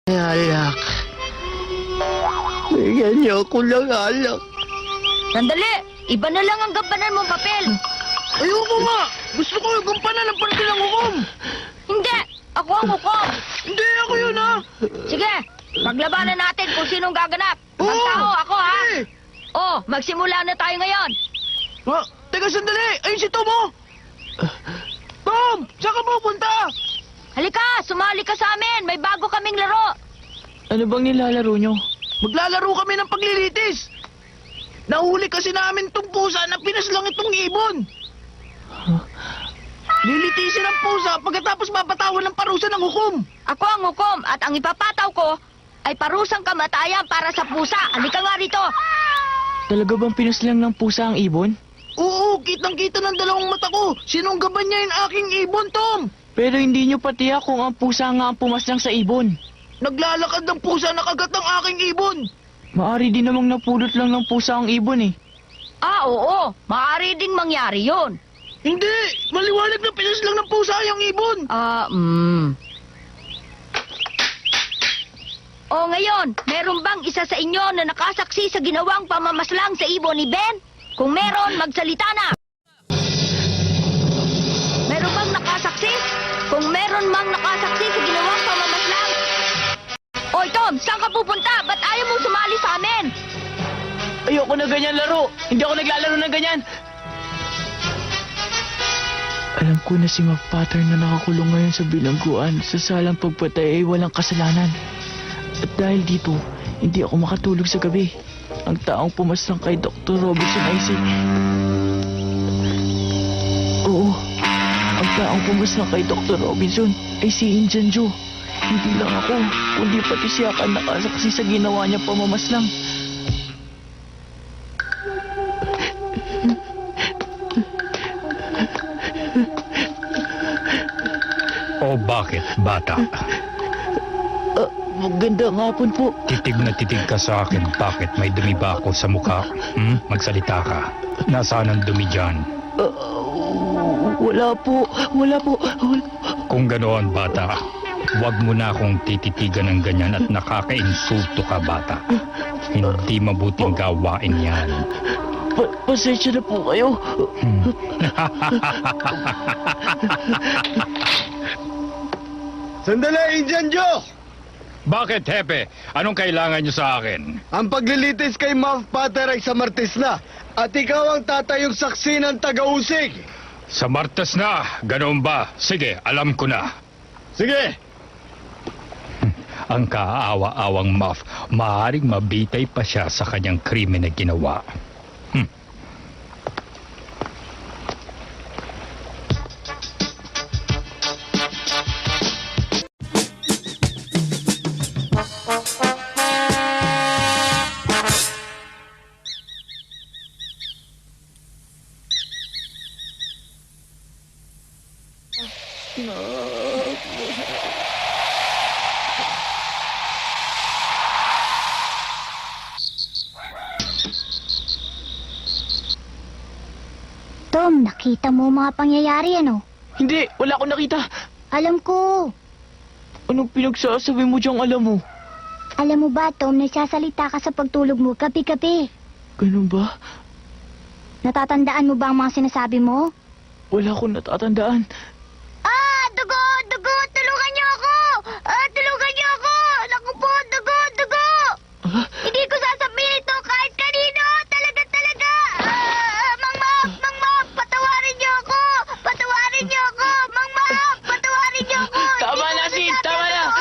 Alak. Bigyan niyo ako ng alak. Sandali! Iba na lang ang gampanan mong papel. Ayoko nga! Gusto ko yung gampanan ng parte ng hukom! Hindi! Ako ang hukom. Hindi ako yun, ha? Sige, paglabanan natin kung sinong gaganap. Ang Oo. tao, ako ha? Eh. Oh, magsimula na tayo ngayon. Ha? Teka, sandali! Ayun si Tom, oh! Tom! Saan ka pupunta? Halika, sumali ka sa amin. May bago kaming laro. Ano bang nilalaro niyo? Maglalaro kami ng paglilitis! Nahuli kasi namin tong pusa na pinaslang itong ibon! Lilitisin ang pusa pagkatapos mapatawan ng parusa ng hukom! Ako ang hukom at ang ipapataw ko ay parusang kamatayan para sa pusa. Halika nga rito. Talaga bang pinaslang ng pusa ang ibon? Oo, kitang-kita ng dalawang mata ko! Sinunggaban niya yung aking ibon, Tom! Pero hindi niyo patiyak kung ang pusa nga ang pumaslang sa ibon. Naglalakad ng pusa na kagat ng aking ibon! Maari din namang napulot lang ng pusa ang ibon eh. Ah, oo. Maaari ding mangyari yun. Hindi! Maliwanag na pinaslang ng pusa yung ibon! O ngayon, meron bang isa sa inyo na nakasaksi sa ginawang pamamaslang sa ibon ni Ben? Kung meron, magsalita na. Meron bang nakasaksi? Kung meron mang nakasaksi sa ginawang pamamaslang? Oy, Tom, saan ka pupunta? Ba't ayaw mong sumali sa amin? Ayoko na ganyan laro. Hindi ako naglalaro ng ganyan. Alam ko na si McPattern na nakakulong ngayon sa bilangguan sa salang pagpatay ay walang kasalanan. At dahil dito, hindi ako makatulog sa gabi. Ang taong pumaslang kay Dr. Robinson ay si... Oo, ang taong pumaslang kay Dr. Robinson ay si Injan Joe. Hindi lang ako, kundi pati siya ang nakasaksi sa ginawa niya pamamaslang. O bakit, bata? Magandang hapon po. Titig na titig ka sa akin. Bakit? May dumi ba ako sa mukha? Magsalita ka. Nasaan ang dumi dyan? Wala po. Kung ganoon, bata, huwag mo na akong tititigan ng ganyan at nakakainsulto ka, bata. Hindi mabuting gawain yan. Pasensya na po kayo. Sandali, Indian Joe! Bakit, Hepe? Anong kailangan niyo sa akin? Ang paglilitis kay McPattern ay sa Martes na. At ikaw ang tatayong saksi ng taga-usig. Sa Martes na, ganoon ba? Sige, alam ko na. Sige! Ang kaawa-awang Muff, maaaring mabitay pa siya sa kanyang krimen na ginawa. Tom, nakita mo mga pangyayari ano? Hindi, wala akong nakita. Alam ko. Anong pinagsasabi mo diyang alam mo? Alam mo ba, Tom, nagsasalita ka sa pagtulog mo gabi-gabi. Ganun ba? Natatandaan mo ba ang mga sinasabi mo? Wala akong natatandaan. Ah! Dugo! Dugo! Tulungan niyo ako! Tulungan niyo ako! Naku po! Dugo! Dugo! Hindi ko sasabihin ito kahit kanino! Talaga! Mang Mop! Patawarin niyo ako! Patawarin niyo ako! Mang Mop! Patawarin niyo ako! Tama Hindi na, ko Sid! sinasabi Tama na! ito.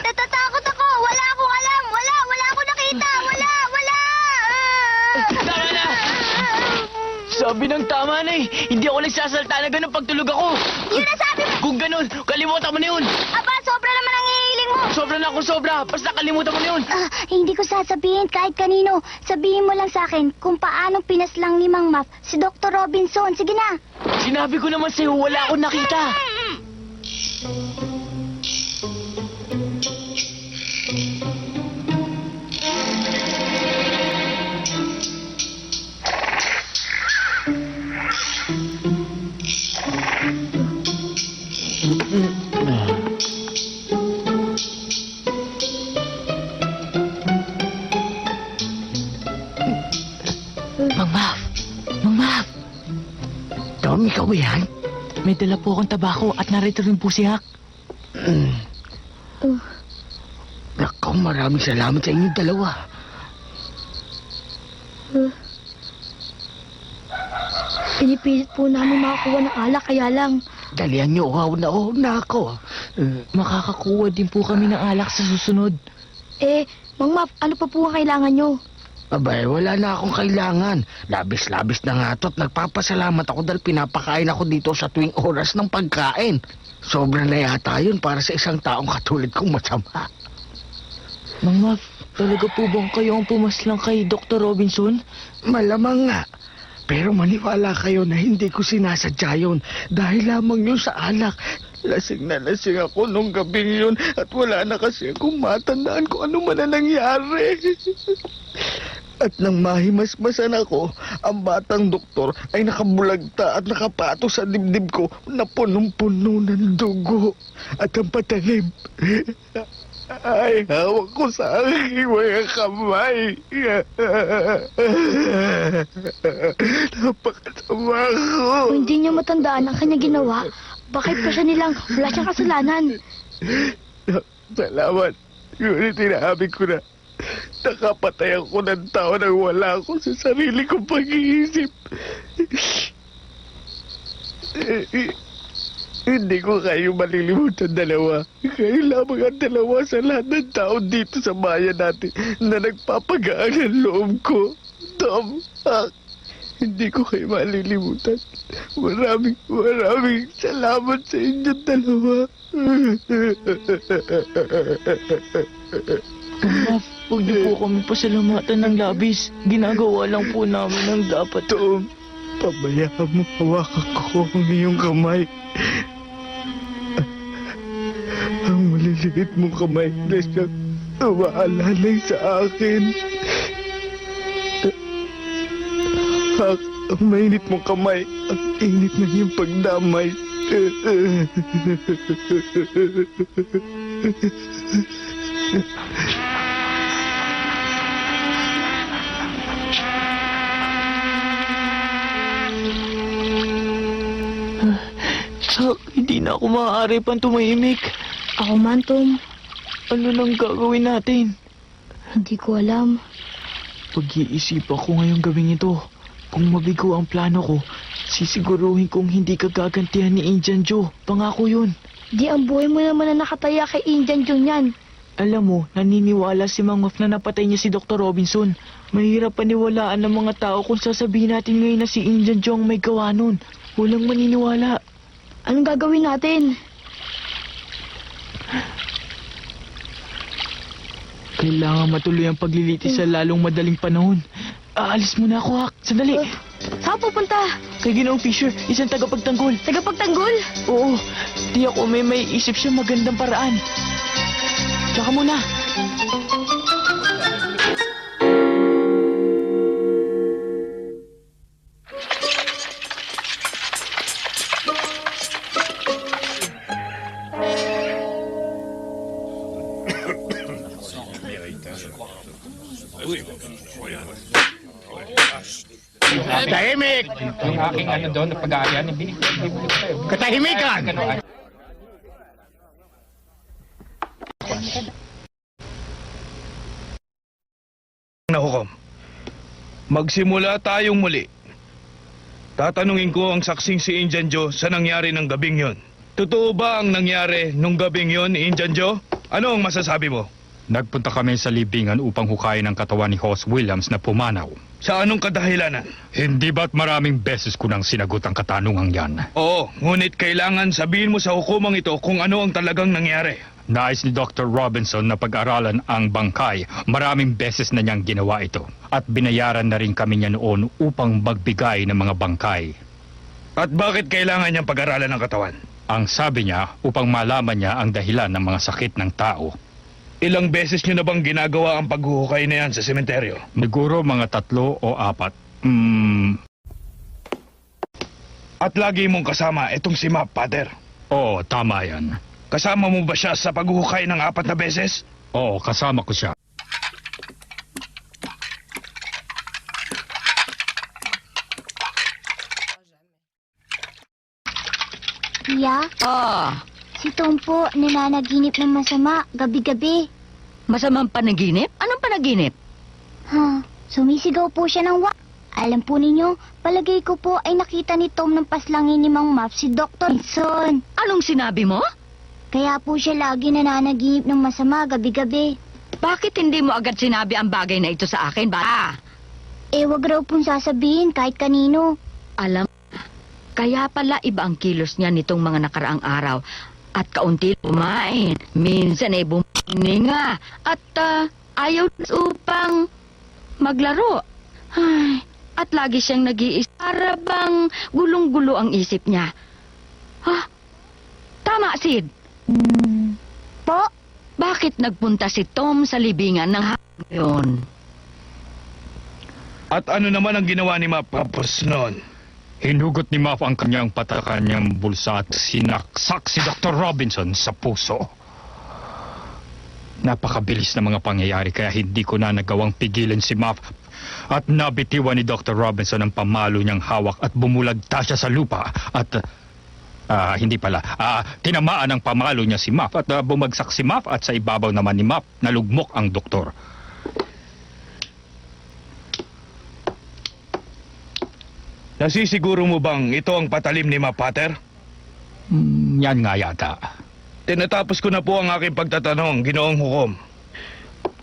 Natatakot ako! Wala akong alam! Wala akong nakita! Wala! Tama na! Sabi ng tama na eh. Hindi ako nagsasalta na ganun pagtulog ako. Yun ang sabi mo! Kung ganun, kalimutan mo na yun. Aba, sobra naman ang hihiling mo! Sobra na ako sobra. Basta kalimutan mo na yun. Hindi ko sasabihin kahit kanino. Sabihin mo lang sa akin kung paano pinaslang ni Mang Muff si Dr. Robinson. Sige na. Sinabi ko naman sa'yo, wala akong nakita. Ikaw yan? May dala po akong tabako at narito rin po si Hak. Nakaw, maraming salamat sa inyong dalawa. Pinipilit po namin makakuha ng alak, kaya lang. Dalihan niyo ako na ako. Makakakuha din po kami ng alak sa susunod. Mang Map, ano pa po ang kailangan nyo? Abay, wala na akong kailangan. Labis-labis na nga to at nagpapasalamat ako dahil pinapakain ako dito sa tuwing oras ng pagkain. Sobra na yata yun para sa isang taong katulad kong masama. Mang Maf, talaga po bang kayo ang pumaslang kay Dr. Robinson? Malamang nga. Pero maniwala kayo na hindi ko sinasadya yun dahil lamang yun sa alak. Lasing na lasing ako nung gabing yun at wala na kasi akong matandaan kung ano man ang nangyari. At nang mahimasmasan ako, ang batang doktor ay nakabulagta at nakapato sa dibdib ko na punong-puno ng dugo. At ang patalim ay hawak ko sa aking mga kamay. Napakasama ko. Kung hindi niya matandaan ang kanya ginawa, bakit pa siya nilang wala siyang kasalanan? Salamat. Ngunit inaabig ko na nakapatay ako ng tao nang wala ako sa sarili kong pag-iisip. Hindi ko kayo malilimutan dalawa. Kayo lamang ang dalawa sa lahat ng tao dito sa bayan natin na nagpapagaan ng loob ko. Tom, hindi ko kayo malilimutan. Maraming salamat sa inyong dalawa. Mang Maf, huwag niyo po kami pasalamatan ng labis. Ginagawa lang po namin ang dapat. Tom, pabayaan mo hawakan ko ang iyong kamay. Ang maliliit mong kamay na siyang umaalalay sa akin. Ang mainit mong kamay, ang init na iyong pagdamay. Hindi na ako maaari pang tumahimik. Ako man, Tom. Ano nang gagawin natin? Hindi ko alam. Pag-iisipan ko ngayong gawing ito. Kung mabigo ang plano ko, sisiguruhin kong hindi ka gagantihan ni Indian Joe. Pangako yun. Di ang buhay mo naman na nakataya kay Indian Jong yan. Alam mo, naniniwala si Mang Maf na napatay niya si Dr. Robinson. Mahirap paniwalaan ng mga tao kung sasabihin natin ngayon na si Indian Joe ang may gawa nun. Walang maniniwala. Anong gagawin natin? Kailangan matuloy ang paglilitis sa lalong madaling panahon. Aalis muna ako, Hak. Sandali. Saan pupunta? Kay Ginoong Fisher, isang tagapagtanggol. Tagapagtanggol? Oo, di ako may isip siya magandang paraan. Tsaka muna. Tahimik! Yung aking ano doon, na pag-aayan, binigyan ko kayo. Katahimikan! Nahukom. Magsimula tayong muli. Tatanungin ko ang saksing si Indian Joe sa nangyari ng gabing yon. Totoo ba ang nangyari nung gabing yon, Indian Joe? Ano ang masasabi mo? Nagpunta kami sa libingan upang hukayin ang katawan ni Hoss Williams na pumanaw. Sa anong kadahilanan? Hindi ba't maraming beses ko nang sinagot ang katanungang yan? Oo, ngunit kailangan sabihin mo sa hukumang ito kung ano ang talagang nangyari. Nais ni Dr. Robinson na pag-aralan ang bangkay. Maraming beses na niyang ginawa ito. At binayaran na rin kami niya noon upang magbigay ng mga bangkay. At bakit kailangan niyang pag-aralan ng katawan? Ang sabi niya upang malaman niya ang dahilan ng mga sakit ng tao. Ilang beses niyo na bang ginagawa ang paghuhukay na yan sa sementeryo? Siguro mga 3 o 4. At lagi mong kasama itong si Map, Pater. Oo, tama yan. Kasama mo ba siya sa paghuhukay ng 4 na beses? Oo, kasama ko siya. Oh, Si Tom po, nananaginip ng masama, gabi-gabi. masamang panaginip? Anong panaginip? Ha, sumisigaw po siya ng Alam po ninyo, palagay ko po ay nakita ni Tom ng paslangin ni Mang Map si Dr. Wilson. Anong sinabi mo? Kaya po siya lagi nananaginip ng masama gabi-gabi. Bakit hindi mo agad sinabi ang bagay na ito sa akin, bata? Wag raw pong sasabihin kahit kanino. Alam, kaya pala iba ang kilos niya nitong mga nakaraang araw. At kaunti kumain. Minsan ay bumininga. At ayaw upang maglaro. Ay, at lagi siyang nag-iisip. Para bang gulong-gulo ang isip niya. Ha? Tama, Sid. Po? Bakit nagpunta si Tom sa libingan ng hapon yun? At ano naman ang ginawa ni Mapapos noon? Hinugot ni Muff ang kanyang kanyang bulsa at sinaksak si Dr. Robinson sa puso. Napakabilis na mga pangyayari kaya hindi ko na nagawang pigilan si Muff at nabitiwan ni Dr. Robinson ang pamalo niyang hawak at bumulagta siya sa lupa at tinamaan ang pamalo niya si Muff at bumagsak si Muff at sa ibabaw naman ni Muff nalugmok ang doktor. Nasisiguro mo bang ito ang patalim ni Mapater? Yan nga yata. Tinatapos ko na po ang aking pagtatanong, Ginoong Hukom.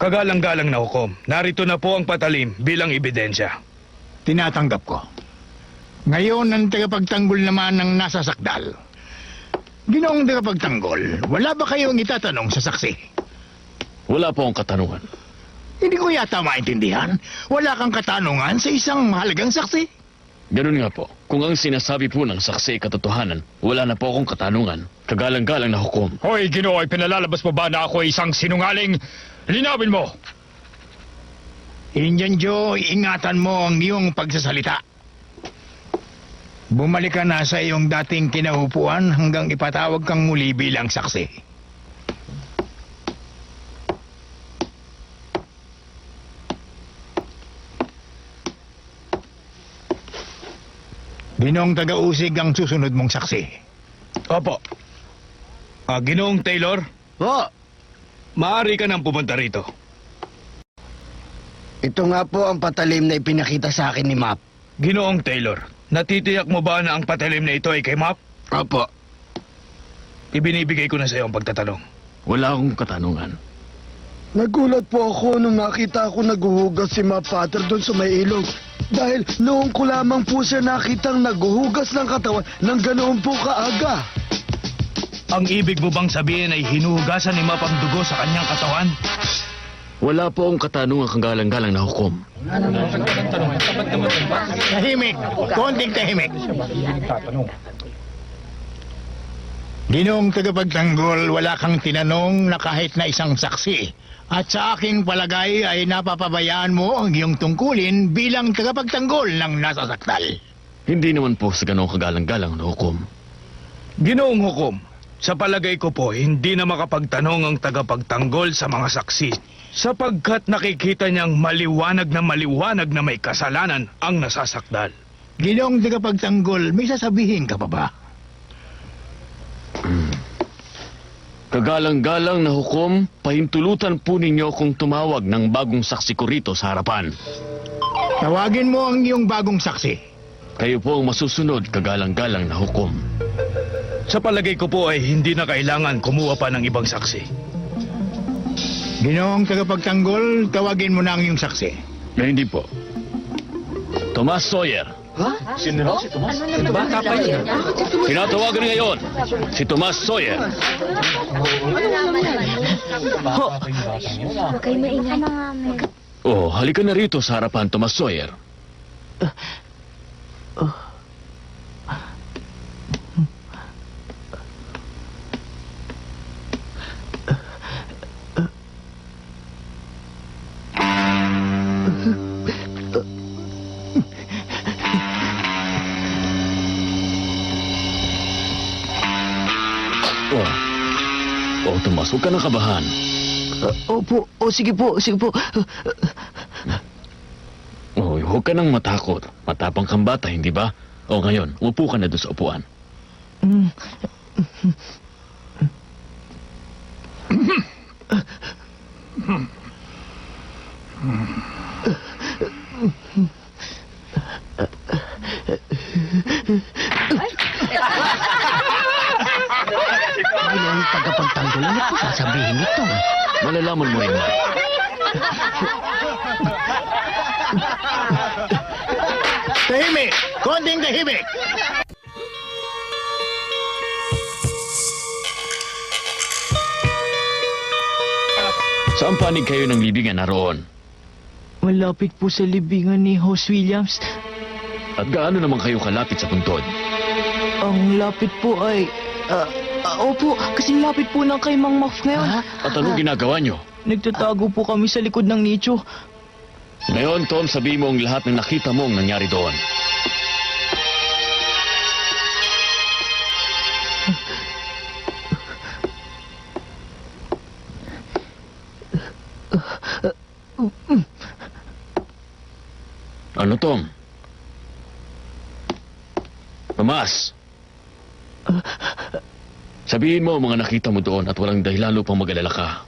Kagalang-galang na hukom, narito na po ang patalim bilang ebidensya. Tinatanggap ko. Ngayon ang tagapagtanggol naman ng nasa sakdal. Ginoong tagapagtanggol, wala ba kayong itatanong sa saksi? Wala po ang katanungan. Hindi ko yata maintindihan. Wala kang katanungan sa isang mahalagang saksi. Ganun nga po. Kung ang sinasabi po ng saksi ay katotohanan, wala na po akong katanungan. Kagalang-galang na hukom. Hoy, Ginoo, ay pinalalabas mo ba na ako ay isang sinungaling? Linawin mo! Indian Joe, ingatan mo ang iyong pagsasalita. Bumalik ka na sa iyong dating kinaupuan hanggang ipatawag kang muli bilang saksi. Ginong taga-usig ang susunod mong saksi. Opo. Ginoong Taylor, Po, maaari ka nang pumunta rito. ito nga po ang patalim na ipinakita sa akin ni Map. Ginoong Taylor, natitiyak mo ba na ang patalim na ito ay kay Map? Opo. Ibinibigay ko na sa iyo ang pagtatanong. Wala akong katanungan. Nagulat po ako nung nakita ko naghuhugas si Mapater doon sa may ilog. Dahil noong ko lamang po siya nakitang naghuhugas ng katawan ng ganoon po kaaga. Ang ibig mo bang sabihin ay hinuhugasan ni Map ang dugo sa kanyang katawan? Wala po akong katanungan kagalang-galang na hukom. Tahimik! Konting tahimik! Ginong tagapagtanggol, wala kang tinanong na kahit na isang saksi. At sa aking palagay ay napapabayaan mo ang iyong tungkulin bilang tagapagtanggol ng nasasaktal. Hindi naman po sa ganong kagalang-galang na hukom. Ginoong Hukom, sa palagay ko po, hindi na makapagtanong ang tagapagtanggol sa mga saksi sapagkat nakikita niyang maliwanag na may kasalanan ang nasasakdal. Ginong tagapagtanggol, may sasabihin ka pa ba? Kagalang-galang na hukom, pahintulutan po ninyo kung tumawag ng bagong saksi ko rito sa harapan. Tawagin mo ang iyong bagong saksi. Kayo po ang masusunod, kagalang-galang na hukom. Sa palagay ko po ay hindi na kailangan kumuha pa ng ibang saksi. Ginoong tagapagtanggol, tawagin mo na ang iyong saksi. Na hindi po. Tomas Sawyer. Tinatawagan ngayon si Tomas Sawyer. Kay maingay na nga, Oh, halika na rito sa harapan, Tomas Sawyer. Oh, Tomas, huwag ka nang kabahan. Opo, sige po. Oh, huwag ka nang matakot. Matapang kang bata, hindi ba? O ngayon, upo ka na doon sa upuan. Ano ang tagapagtanggol? Ano po sasabihin nito? Malalaman mo rin, Ma. Tahimik! Konting tahimik! Saan panig kayo ng libingan naroon? Malapit po sa libingan ni House Williams. At gaano naman kayo kalapit sa puntod? Ang lapit po ay... opo, kasing lapit po ng kay Mang Muff ngayon. At anong ginagawa nyo? Nagtatago po kami sa likod ng nicho. Ngayon, Tom, sabi mo ang lahat ng nakita mo ang nangyari doon. Ano, Tom? Mamas! Sabihin mo ang mga nakita mo doon at walang dahilan upang mag-alala ka.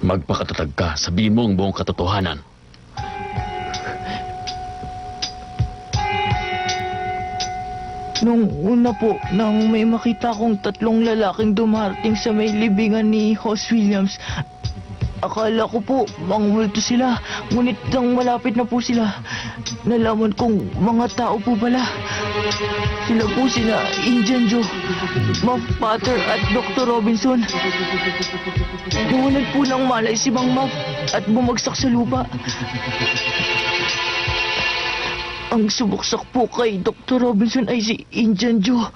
Magpakatatag ka. Sabihin mo ang buong katotohanan. Nung una po, nang may makita kong 3 lalaking dumarating sa may libingan ni House Williams, akala ko po mga multo sila. Ngunit nang malapit na po sila, nalaman kong mga tao po pala. Sila po sina Indian Joe, Muff Potter at Dr. Robinson. Nawalan po ng malay si Mang Muff at bumagsak sa lupa. Ang subuksak po kay Dr. Robinson ay si Indian Joe.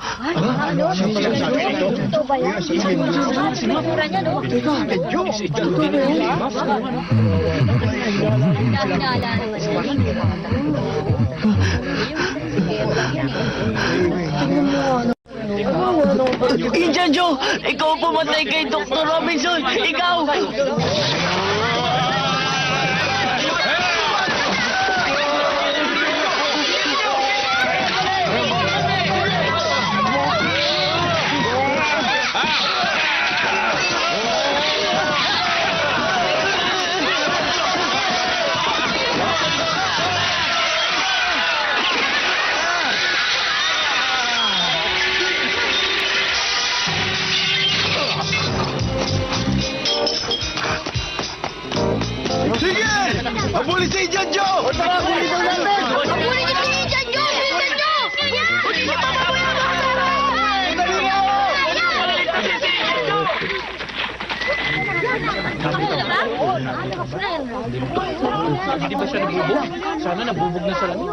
Indian Joe! Ikaw pumatay kay Dr. Robinson! Ikaw! Sige! Habulin si Indian Joe! Tara, habulin daw natin! Habulin niyo si Indian Joe! Bilisan niyo! Hindi ba siya nabubog? Sana nabubog na sa langit.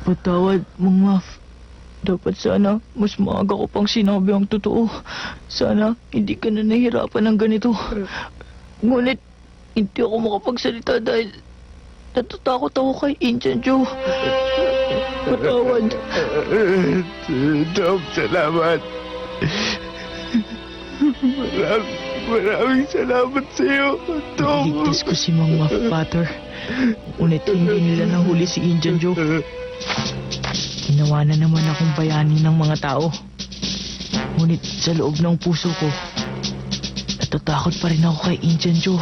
Patawad, Mang Muff. Dapat sana mas maaga ko pang sinabi ang totoo. Sana hindi ka na nahihirapan ng ganito. Ngunit hindi ako makapagsalita dahil natatakot ako kay Indian Joe. Patawad. Tom, salamat. Maraming salamat sa iyo, Tom. Iligtas ko si Mang Muff Potter. Ngunit hindi nila nahuli si Indian Joe. Ginawa na naman akong bayani ng mga tao. Ngunit sa loob ng puso ko, natatakot pa rin ako kay Indian Joe.